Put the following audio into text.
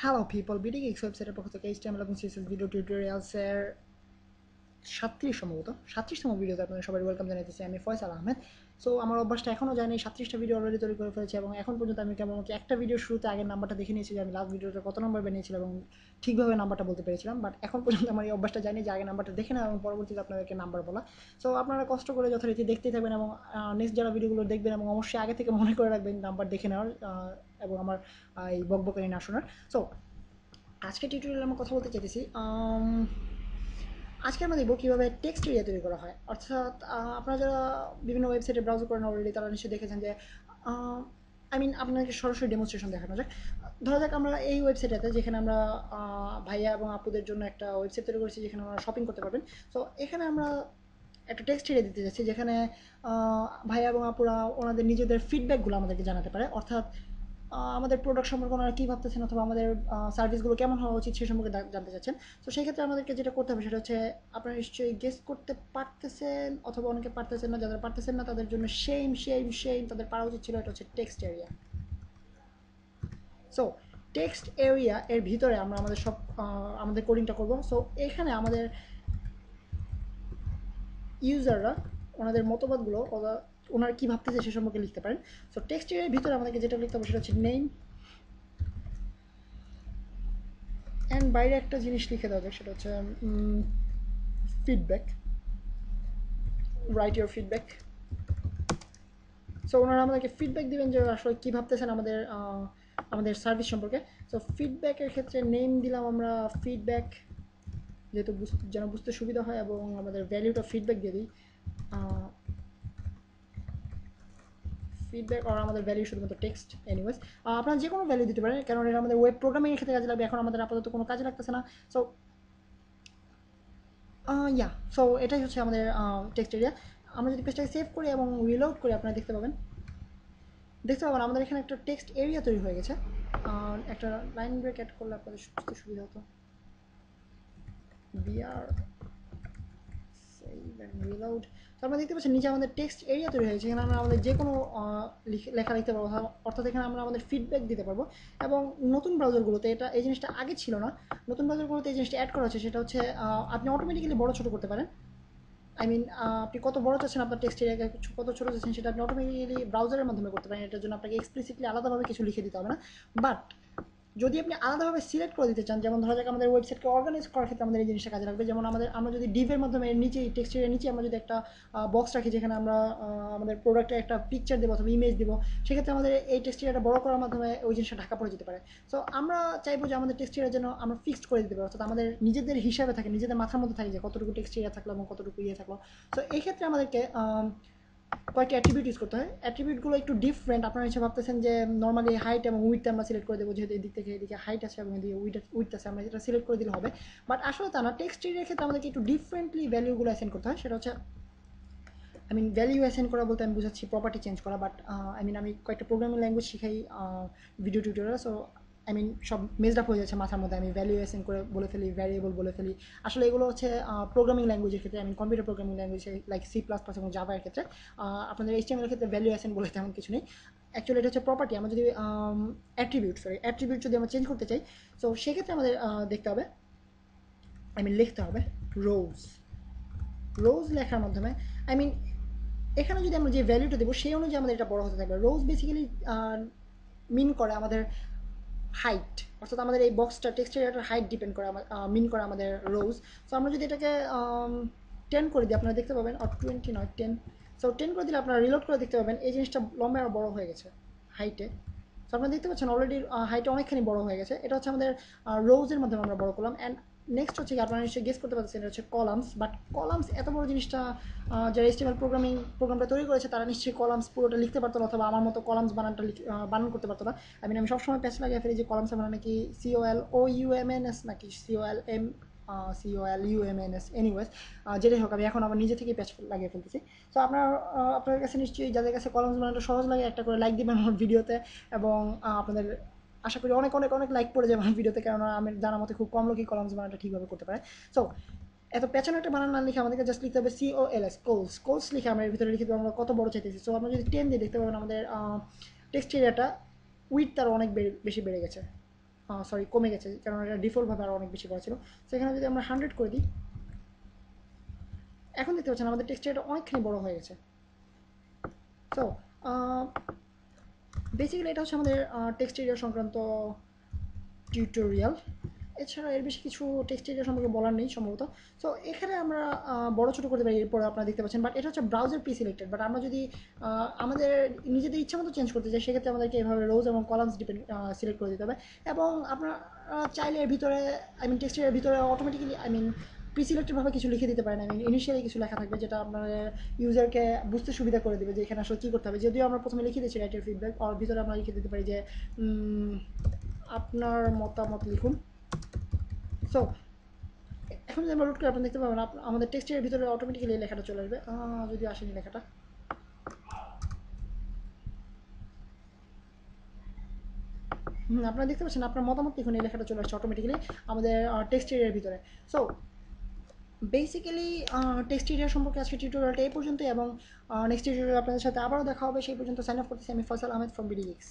Hello people, BD geeks ওয়েবসাইটের পক্ষ থেকে এইচটিএমএল এবং সিএসএস ভিডিও টিউটোরিয়ালসের 37তম ভিডিওতে আপনাদের সবাই ওয়েলকাম জানাইতেছি। আমি ফয়সাল আহমেদ। সো আমার অভ্যাসটা এখনও জানি 37টা ভিডিও অলরেডি তৈরি করে ফেলেছি এবং এখন পর্যন্ত আমি কেমন একটা ভিডিও শুরুতে আগের নাম্বারটা দেখে নিয়েছি যে আমি লাস্ট ভিডিওতে কত নম্বর বানিয়েছিলাম এবং ঠিকভাবে নাম্বারটা বলতে পেরেছিলাম। বাট এখন পর্যন্ত আমার এই অভ্যাসটা জানি যে আগে নাম্বারটা দেখে নেওয়া এবং পরবর্তীতে আপনাদেরকে নাম্বার বলা। সো আপনারা কষ্ট করে যথারীতি দেখতেই থাকবেন এবং নেক্সট যারা ভিডিওগুলো দেখবেন এবং অবশ্যই আগে থেকে মনে করে রাখবেন নাম্বার দেখে নেওয়ার এবং আমার এই বকবকানি না শোনার। সো আজকে টিউটোরিয়ালে আমরা কথা বলতে চাইতেছি আজকে আমরা দেখব কীভাবে টেক্সট এরিয়া তৈরি করা হয়। অর্থাৎ আপনারা যারা বিভিন্ন ওয়েবসাইটে ব্রাউজ করেন অলরেডি তারা নিশ্চয়ই দেখেছেন যে আপনাকে সরাসরি ডেমনস্ট্রেশন দেখানো যাক। ধরা যাক আমরা এই ওয়েবসাইটটাতে যেখানে আমরা ভাইয়া এবং আপুদের জন্য একটা ওয়েবসাইট তৈরি করেছি যেখানে আমরা শপিং করতে পারবেন। তো এখানে আমরা একটা টেক্সট এরিয়া দিতে যাচ্ছি যেখানে ভাইয়া এবং আপুরা ওনাদের নিজেদের ফিডব্যাকগুলো আমাদেরকে জানাতে পারে। অর্থাৎ আমাদের প্রোডাক্ট সম্পর্কে ওনারা কী ভাবতেছেন অথবা আমাদের সার্ভিসগুলো কেমন হওয়া উচিত সে সম্পর্কে জানতে চাচ্ছেন। তো সেই ক্ষেত্রে আমাদেরকে যেটা করতে হবে সেটা হচ্ছে আপনারা নিশ্চয়ই গেস করতে পারতেছেন অথবা অনেকে পারতেছেন না। যারা পারতেছেন না তাদের জন্য সেইম তাদের পারা উচিত ছিল। এটা হচ্ছে text area. So text area এর ভিতরে আমরা আমাদের সব আমাদের কোডিংটা করবো। সো এখানে আমাদের ইউজাররা ওনাদের মতবাদগুলো ওনারা কী ভাবতেছে সে সম্পর্কে লিখতে পারেন। সো টেক্সট এরিয়ার ভিতরে আমাদেরকে যেটা লিখতে হবে সেটা হচ্ছে নেম অ্যান্ড বাইরে একটা জিনিস লিখে দেওয়া যাক, সেটা হচ্ছে feedback, right your feedback. So ওনারা আমাদেরকে ফিডব্যাক দিবেন যে আসলে কী ভাবতেছেন আমাদের আমাদের সার্ভিস সম্পর্কে। সো ফিডব্যাকের ক্ষেত্রে নেম দিলাম আমরা ফিডব্যাক, যেহেতু যেন বুঝতে সুবিধা হয়, এবং আমাদের ভ্যালিউটা ফিডব্যাক দিয়ে দিই ফিডব্যাক। আর আমাদের ভ্যালু শুধুমাত্র টেক্সট। এনিওয়েজ আপনারা যে কোনো ভ্যালু দিতে পারেন কারণ এটা আমাদের ওয়েব প্রোগ্রামিংয়ের ক্ষেত্রে কাজে লাগবে। এখন আমাদের আপাতত কোনো কাজে লাগতেছে না। সো সো এটাই হচ্ছে আমাদের টেক্সট এরিয়া। আমরা যদি পেজটাকে সেভ করি এবং রিলোড করি আপনারা দেখতে পাবেন আমাদের এখানে একটা টেক্সট এরিয়া তৈরি হয়ে গেছে। একটা লাইন ব্রেক অ্যাড করলে আপনাদের বুঝতে সুবিধা হতো। BR save and reload. তো আমরা দেখতে পাচ্ছেন নিচে আমাদের টেক্সট এরিয়া তৈরি হয়েছে। এখানে আমরা আমাদের যে কোনো লেখা লিখতে পারবো। অর্থাৎ এখানে আমরা আমাদের ফিডব্যাক দিতে পারবো। এবং নতুন ব্রাউজারগুলোতে এই জিনিসটা আগে ছিল না। নতুন ব্রাউজারগুলোতে এই জিনিসটা অ্যাড করা হচ্ছে। সেটা হচ্ছে আপনি অটোমেটিক্যালি বড় ছোটো করতে পারেন। আপনি কত বড় চাচ্ছেন আপনার টেক্সট এরিয়া, কত ছোটো চাচ্ছেন সেটা আপনি অটোমেটিক্যালি ব্রাউজারের মাধ্যমে করতে পারেন। এটার জন্য আপনাকে এক্সপ্লিসিটলি আলাদাভাবে কিছু লিখে দিতে হবে না। বাট যদি আপনি আলাদাভাবে সিলেক্ট করে দিতে চান, যেমন ধরা যাক আমাদের ওয়েবসাইটকে অর্গানাইজ করার ক্ষেত্রে আমাদের এই জিনিসটা কাজে লাগবে। যেমন আমরা যদি ডিভের মাধ্যমে নিচে টেক্সট এরিয়ার নিচে আমরা যদি একটা বক্স রাখি যেখানে আমরা আমাদের প্রোডাক্টের একটা পিকচার দেবো অথবা ইমেজ দেবো, সেক্ষেত্রে আমাদের এই টেক্সট এরিয়াটা বড় করার মাধ্যমে ওই জিনিসটা ঢাকা পড়ে যেতে পারে। সো আমরা চাইবো যে আমাদের টেক্সট এরিয়া যেন আমরা ফিক্সড করে দিতে পারি। অর্থাৎ আমাদের নিজেদের হিসাবে থাকে, নিজেদের মাথার মধ্যে থাকে যে কতটুকু টেক্সট এরিয়া থাকলো এবং কতটুকু থাকলো। সো এই ক্ষেত্রে আমাদেরকে কয়েকটা অ্যাট্রিবিউট ইউজ করতে হয়। অ্যাট্রিবিউটগুলো একটু ডিফারেন্ট। আপনারা হিসেবে ভাবতেছেন যে নর্মালি হাইট এবং উইথটা আমরা সিলেক্ট করে দেবো, যেহেতু এদিক থেকে এদিকে হাইট আছে এবং এদিকে উইথ আছে, আমরা যেটা সিলেক্ট করে দিলে হবে। বাট আসলে তা না, টেক্সট এরিয়ার ক্ষেত্রে আমাদেরকে একটু ডিফারেন্টলি ভ্যালুগুলো অ্যাসাইন করতে হয়। সেটা হচ্ছে ভ্যালু অ্যাসাইন করা বলতে আমি বুঝাচ্ছি প্রপার্টি চেঞ্জ করা। বাট আমি কয়েকটা প্রোগ্রামিং ল্যাঙ্গুয়েজ শিখাই ভিডিও টিউটোরিয়াল। সো সব মেজড আপ হয়ে যাচ্ছে মাথার মধ্যে। আমি ভ্যালু অ্যাসাইন করে বলে ফেলি, ভ্যারিয়েবল বলে ফেলি। আসলে এগুলো হচ্ছে প্রোগ্রামিং ল্যাঙ্গুয়েজের ক্ষেত্রে, computer programming language like C++ এবং জাভার ক্ষেত্রে। আপনাদের HTML এর ক্ষেত্রে ভ্যালু অ্যাসাইন বলে তেমন কিছু নেই। অ্যাকচুয়ালি এটা হচ্ছে প্রপার্টি। আমরা যদি অ্যাট্রিবিউট যদি আমরা চেঞ্জ করতে চাই, তো সেক্ষেত্রে আমাদের দেখতে হবে লিখতে হবে রোজ লেখার মাধ্যমে এখানে যদি আমরা যে ভ্যালুটা দেবো সেই অনুযায়ী আমাদের এটা বড় হতে থাকবে। রোজ বেসিক্যালি মিন করে আমাদের হাইট। অর্থাৎ আমাদের এই বক্সটা টেক্সট এরিয়াটার হাইট ডিপেন্ড করে মিন করে আমাদের রোজ। সো আমরা যদি এটাকে 10 করে দিই আপনারা দেখতে পাবেন, 20 নয় 10। সো 10 করে দিলে আপনারা রিলোড করে দেখতে পাবেন এই জিনিসটা লম্বা আর বড় হয়ে গেছে হাইটে। সো আপনারা দেখতে পাচ্ছেন অলরেডি হাইটে অনেকখানি বড় হয়ে গেছে। এটা হচ্ছে আমাদের রোজের মাধ্যমে আমরা বড় করলাম। অ্যান্ড নেক্সট হচ্ছে কি, আপনারা নিশ্চয়ই গেস করতে পারছেন এটা হচ্ছে কলামস। বাট কলামস এত বড় জিনিসটা যারা HTML প্রোগ্রামটা তৈরি করেছে তারা নিশ্চয়ই কলামস পুরোটা লিখতে পারতো না, অথবা আমার মতো কলামস বানানটা বানান করতে পারতো না। আমি সবসময় প্যাচ লাগিয়ে ফেলি যে কলামসের বানান নাকি COLOUMNS নাকি COLUMNS। এনিওয়েজ যেটাই হোক, আমি এখন আমার নিজে থেকেই প্যাচ লাগিয়ে ফেলতেছি। তো আপনাদের কাছে নিশ্চয়ই যাদের কাছে কলামস বানানটা সহজ লাগে একটা করে লাইক দিবেন আমার ভিডিওতে। এবং আপনাদের আশা করি অনেক অনেক অনেক লাইক পড়ে যাবে আমার ভিডিওতে, কেননা আমি জানার মতো খুব কম লোকই কলামস বানানটা ঠিকভাবে করতে পারে। সো এত পেছনে একটা বানান না লিখে আমাদেরকে জাস্ট লিখতে হবে কোলস লিখে আমরা এর ভিতরে লিখে দেবো আমরা কত বড় চাইতেছি। সো আমরা যদি 10 দিয়ে দেখতে পাবেন আমাদের টেক্সট এরিয়াটা উইথ তার অনেক বেশি বেড়ে গেছে। সরি কমে গেছে, কারণ এটা ডিফল্টভাবে আরও অনেক বেশি করা ছিল। সেখানে যদি আমরা 100 করে দিই, এখন দেখতে পাচ্ছেন আমাদের টেক্সট এরিয়াটা অনেকখানি বড় হয়ে গেছে। সো বেসিক্যালি এটা হচ্ছে আমাদের টেক্সট এরিয়া সংক্রান্ত টিউটোরিয়াল। এছাড়া এর বেশি কিছু টেক্সট এরিয়া সম্পর্কে বলার নেই সম্ভবত। সো এখানে আমরা বড় ছোটো করতে পারি, এরপরে আপনারা দেখতে পাচ্ছেন, বাট এটা হচ্ছে ব্রাউজার প্রি সিলেক্টেড। বাট আমরা যদি আমাদের নিজেদের ইচ্ছা মতো চেঞ্জ করতে চাই, সেক্ষেত্রে আমাদেরকে এভাবে রোজ এবং কলামস সিলেক্ট করে দিতে হবে। এবং আপনারা চাইলে এর ভিতরে টেক্সট এরিয়ার ভিতরে অটোমেটিক্যালি প্রি সিলেক্টেডভাবে কিছু লিখে দিতে পারেন। ইনিশিয়ালি কিছু লেখা থাকবে যেটা আপনার ইউজারকে বুঝতে সুবিধা করে দেবে যে এখানে আসলে কী করতে হবে। যদিও আমরা প্রথমে লিখে দিচ্ছি রাইটের ফিডব্যাক, আর ভিতরে আমরা লিখে দিতে পারি যে আপনার মতামত লিখুন। সো এখন যদি আমরা রুট করে আপনি দেখতে পাবেন আমাদের টেক্সটের ভিতরে অটোমেটিক্যালি এই লেখাটা চলে আসবে। যদি আসেনি লেখাটা, আপনারা দেখতে পাচ্ছেন আপনার মতামত লিখুন, এই লেখাটা চলে আসছে অটোমেটিক্যালি আমাদের টেক্সট এরিয়ার ভিতরে। সো বেসিক্যালি টেক্সট এরিয়া সম্পর্কে আজকে টিউটোরিয়ালটা এই পর্যন্তই, এবং নেক্সট টিউটোরিয়াল আপনাদের সাথে আবারও দেখা হবে। সেই পর্যন্ত সাইন অফ করতেছি আমি ফয়সাল আহমেদ ফ্রম বিডিএক্স।